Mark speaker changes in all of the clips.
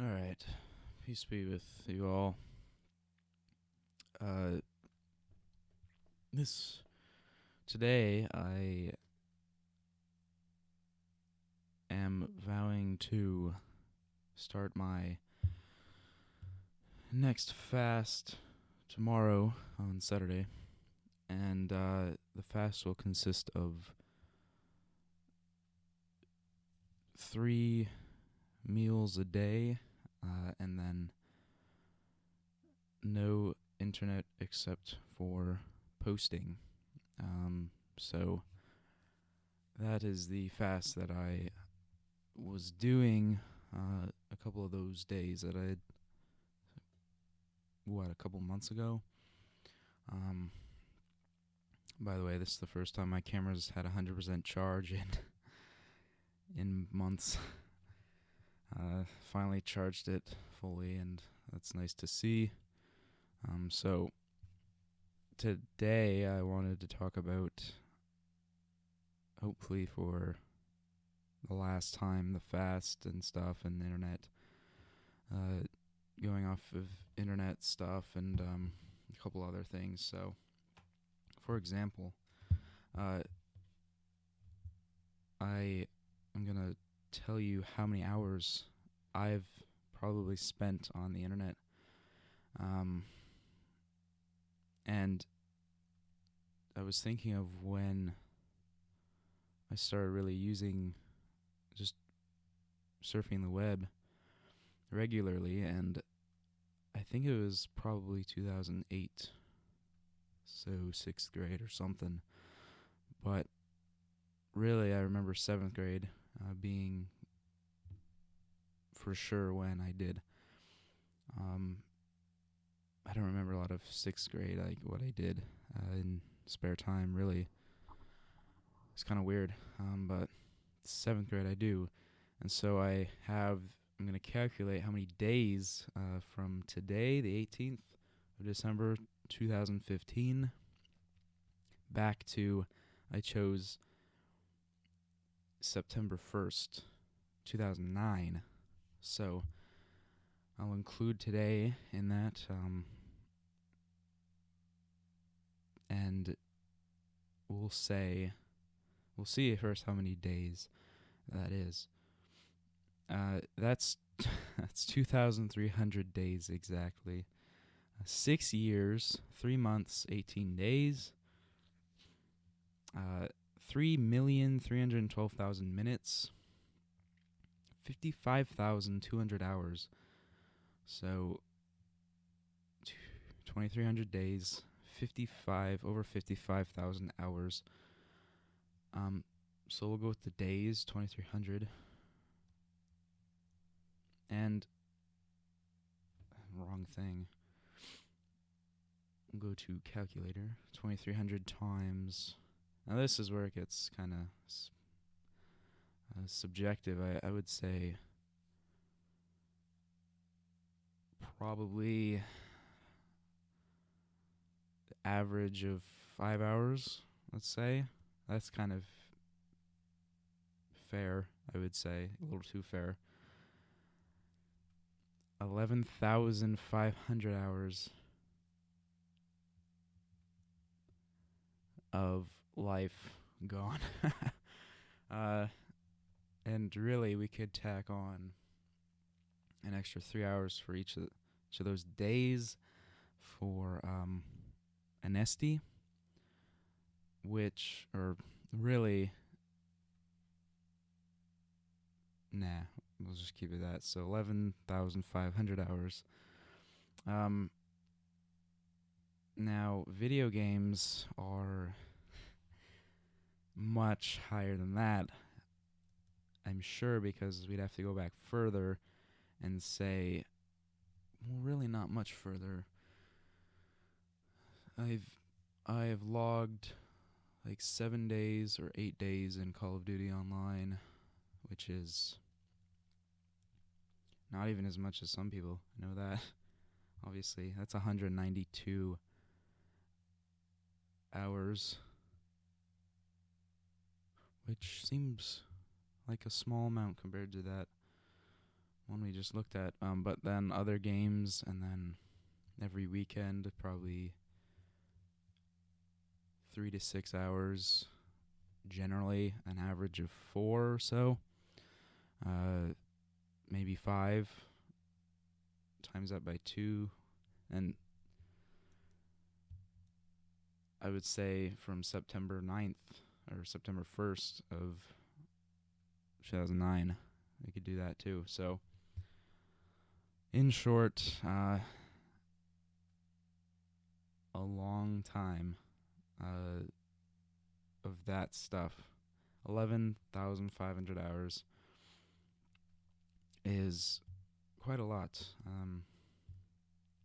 Speaker 1: All right. Peace be with you all. Uh, this today I am vowing to start my next fast tomorrow on Saturday, and the fast will consist of 3 meals a day, and then no internet except for posting. So that is the fast that I was doing a couple of those days that I a couple months ago. By the way, this is the first time my camera's had 100% charge in months. Finally charged it fully, and that's nice to see. So today I wanted to talk about, hopefully for the last time, the fast and stuff and the internet. Going off of internet stuff and a couple other things. So, for example, I am gonna tell you how many hours I've probably spent on the internet, and I was thinking of when I started really using just surfing the web regularly, and I think it was probably 2008, so 6th grade or something. But really, I remember 7th grade being for sure when I did. I don't remember a lot of 6th grade, like what I did in spare time, really. It's kind of weird, but 7th grade I do. And so I'm going to calculate how many days from today, the 18th of December 2015, back to, I chose September 1st, 2009. So I'll include today in that, and we'll see first how many days that is. That's that's 2,300 days exactly. 6 years, 3 months, 18 days. 3,312,000 minutes. 55,200 hours. So 2,300 days. Over 55,000 hours. So we'll go with the days, 2,300. And wrong thing. We'll go to calculator. 2,300 times. Now this is where it gets kind of subjective. I would say probably the average of 5 hours, let's say. That's kind of fair, I would say. A little too fair. 11,500 hours of life gone. And really, we could tack on an extra 3 hours for each of those days for an esty, which, or really, nah, we'll just keep it that. So 11,500 hours. Now, video games are much higher than that, I'm sure, because we'd have to go back further and say, well, really not much further. I have logged like 7 days or 8 days in Call of Duty Online, which is not even as much as some people know that. Obviously, that's 192 hours, which seems like a small amount compared to that one we just looked at. But then other games, and then every weekend, probably 3 to 6 hours. Generally, an average of 4 or so. Maybe 5. Times that by 2, and I would say from September 9th or September 1st of 2009, I could do that too. So, in short, a long time of that stuff. 11,500 hours is quite a lot.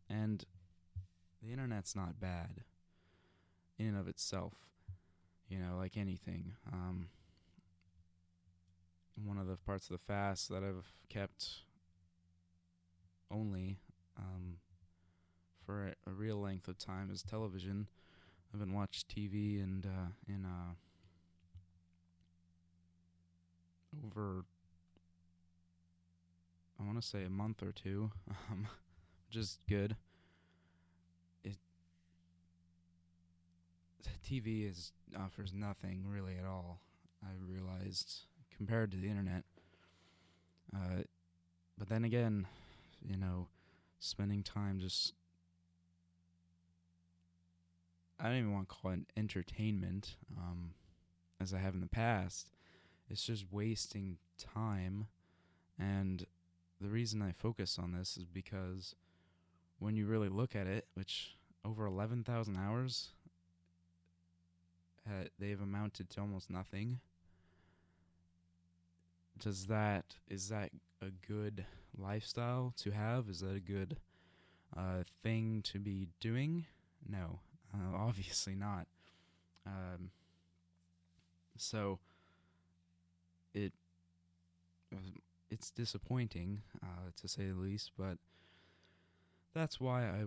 Speaker 1: And the internet's not bad in and of itself, like anything. One of the parts of the fast that I've kept only for a real length of time is television. I haven't watched TV and in over, I want to say, a month or two, which is good. TV offers nothing really at all, I've realized, compared to the internet. But then again, spending time just, I don't even want to call it entertainment, as I have in the past. It's just wasting time. And the reason I focus on this is because when you really look at it, which over 11,000 hours, they've amounted to almost nothing. Is that a good lifestyle to have? Is that a good thing to be doing? No, obviously not. So it's disappointing, to say the least, but that's why I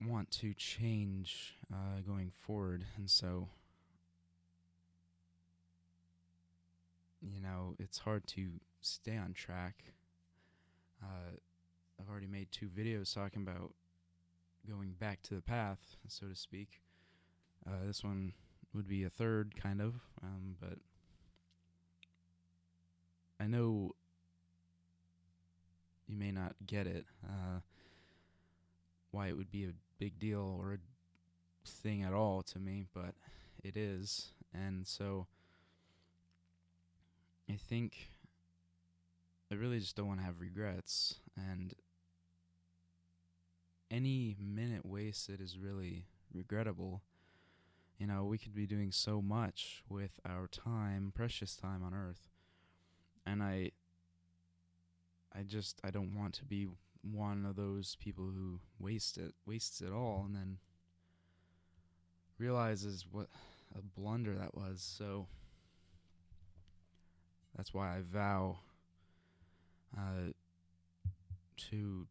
Speaker 1: want to change going forward. And so, it's hard to stay on track. I've already made 2 videos talking about going back to the path, so to speak. This one would be a third, kind of, but I know you may not get it, why it would be a big deal or a thing at all to me, but it is. And so I think I really just don't want to have regrets, and any minute wasted is really regrettable. We could be doing so much with our time, precious time on Earth, and I don't want to be one of those people who wastes it all, and then realizes what a blunder that was. So that's why I vow to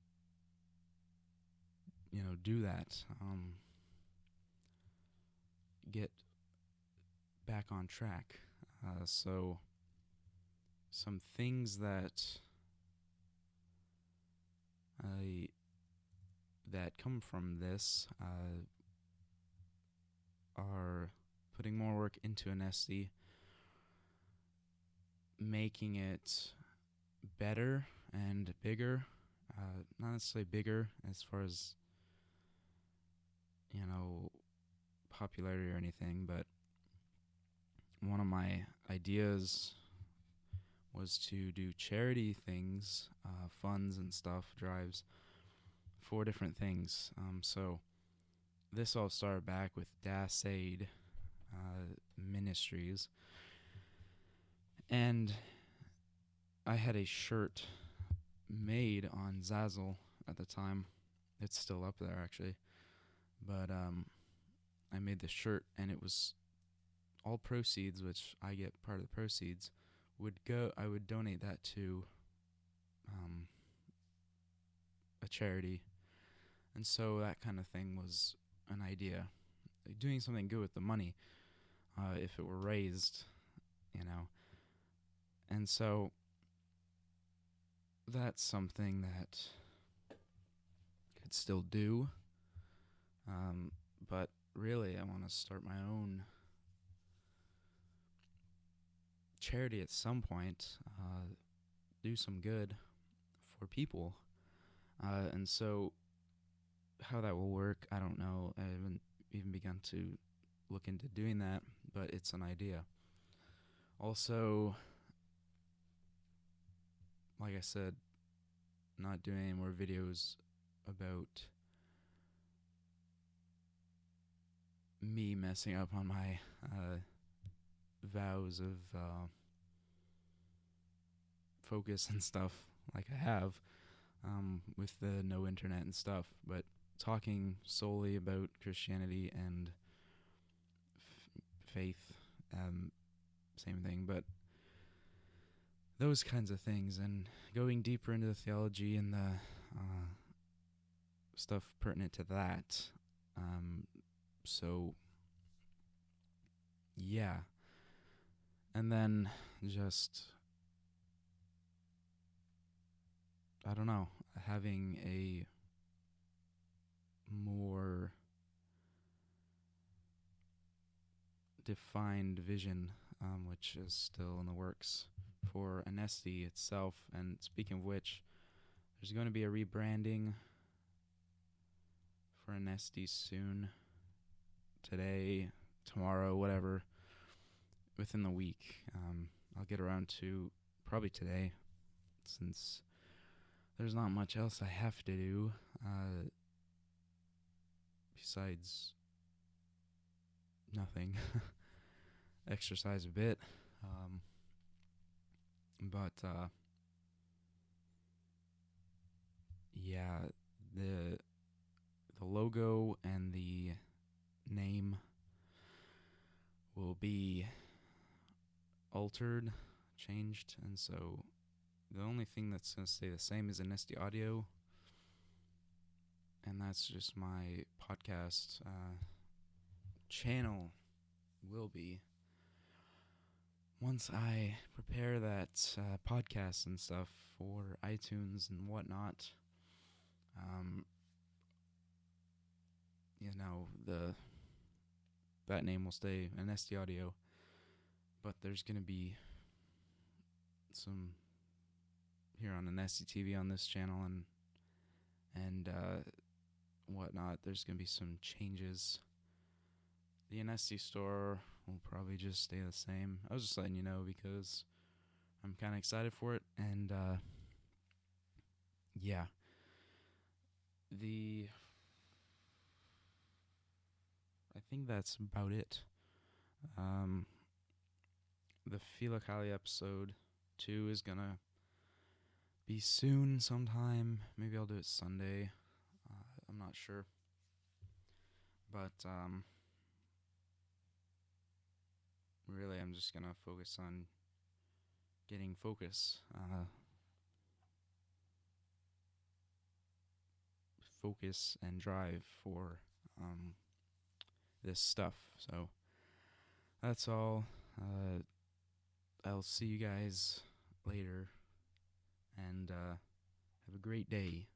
Speaker 1: do that, get back on track. So some things that come from this are putting more work into an SD, making it better and bigger. Not necessarily bigger as far as popularity or anything, but one of my ideas was to do charity things, funds and stuff, drives for different things. So this all started back with Das Aid Ministries, and I had a shirt made on Zazzle at the time. It's still up there, actually, but I made the shirt, and it was all proceeds, which I get part of the proceeds, I would donate that to a charity. And so that kind of thing was an idea, doing something good with the money, if it were raised, And so that's something that I could still do. But really, I want to start my own charity at some point, do some good for people. And so, how that will work, I don't know. I haven't even begun to look into doing that, but it's an idea. Also, like I said, not doing any more videos about me messing up on my vows of focus and stuff like I have with the no internet and stuff, but talking solely about Christianity and faith, same thing, but those kinds of things, and going deeper into the theology and the stuff pertinent to that. So, yeah. And then just, I don't know, having a more defined vision, which is still in the works for Anesti itself. And speaking of which, there's going to be a rebranding for Anesti soon. Today, tomorrow, whatever, within the week. I'll get around to probably today, since there's not much else I have to do besides nothing. Exercise a bit. But yeah, the logo and the name will be altered, changed, and so the only thing that's going to stay the same is Anesti Audio, and that's just my podcast channel will be. Once I prepare that podcast and stuff for iTunes and whatnot, that name will stay Anesti Audio, but there's gonna be some here on Anesti TV on this channel and whatnot. There's gonna be some changes. The Anesti store will probably just stay the same. I was just letting you know because I'm kind of excited for it, and yeah. I think that's about it. The Fila Kali episode 2 is gonna be soon sometime. Maybe I'll do it Sunday. I'm not sure. But really, I'm just gonna focus on getting focus. Focus and drive for this stuff. So that's all. I'll see you guys later, and have a great day.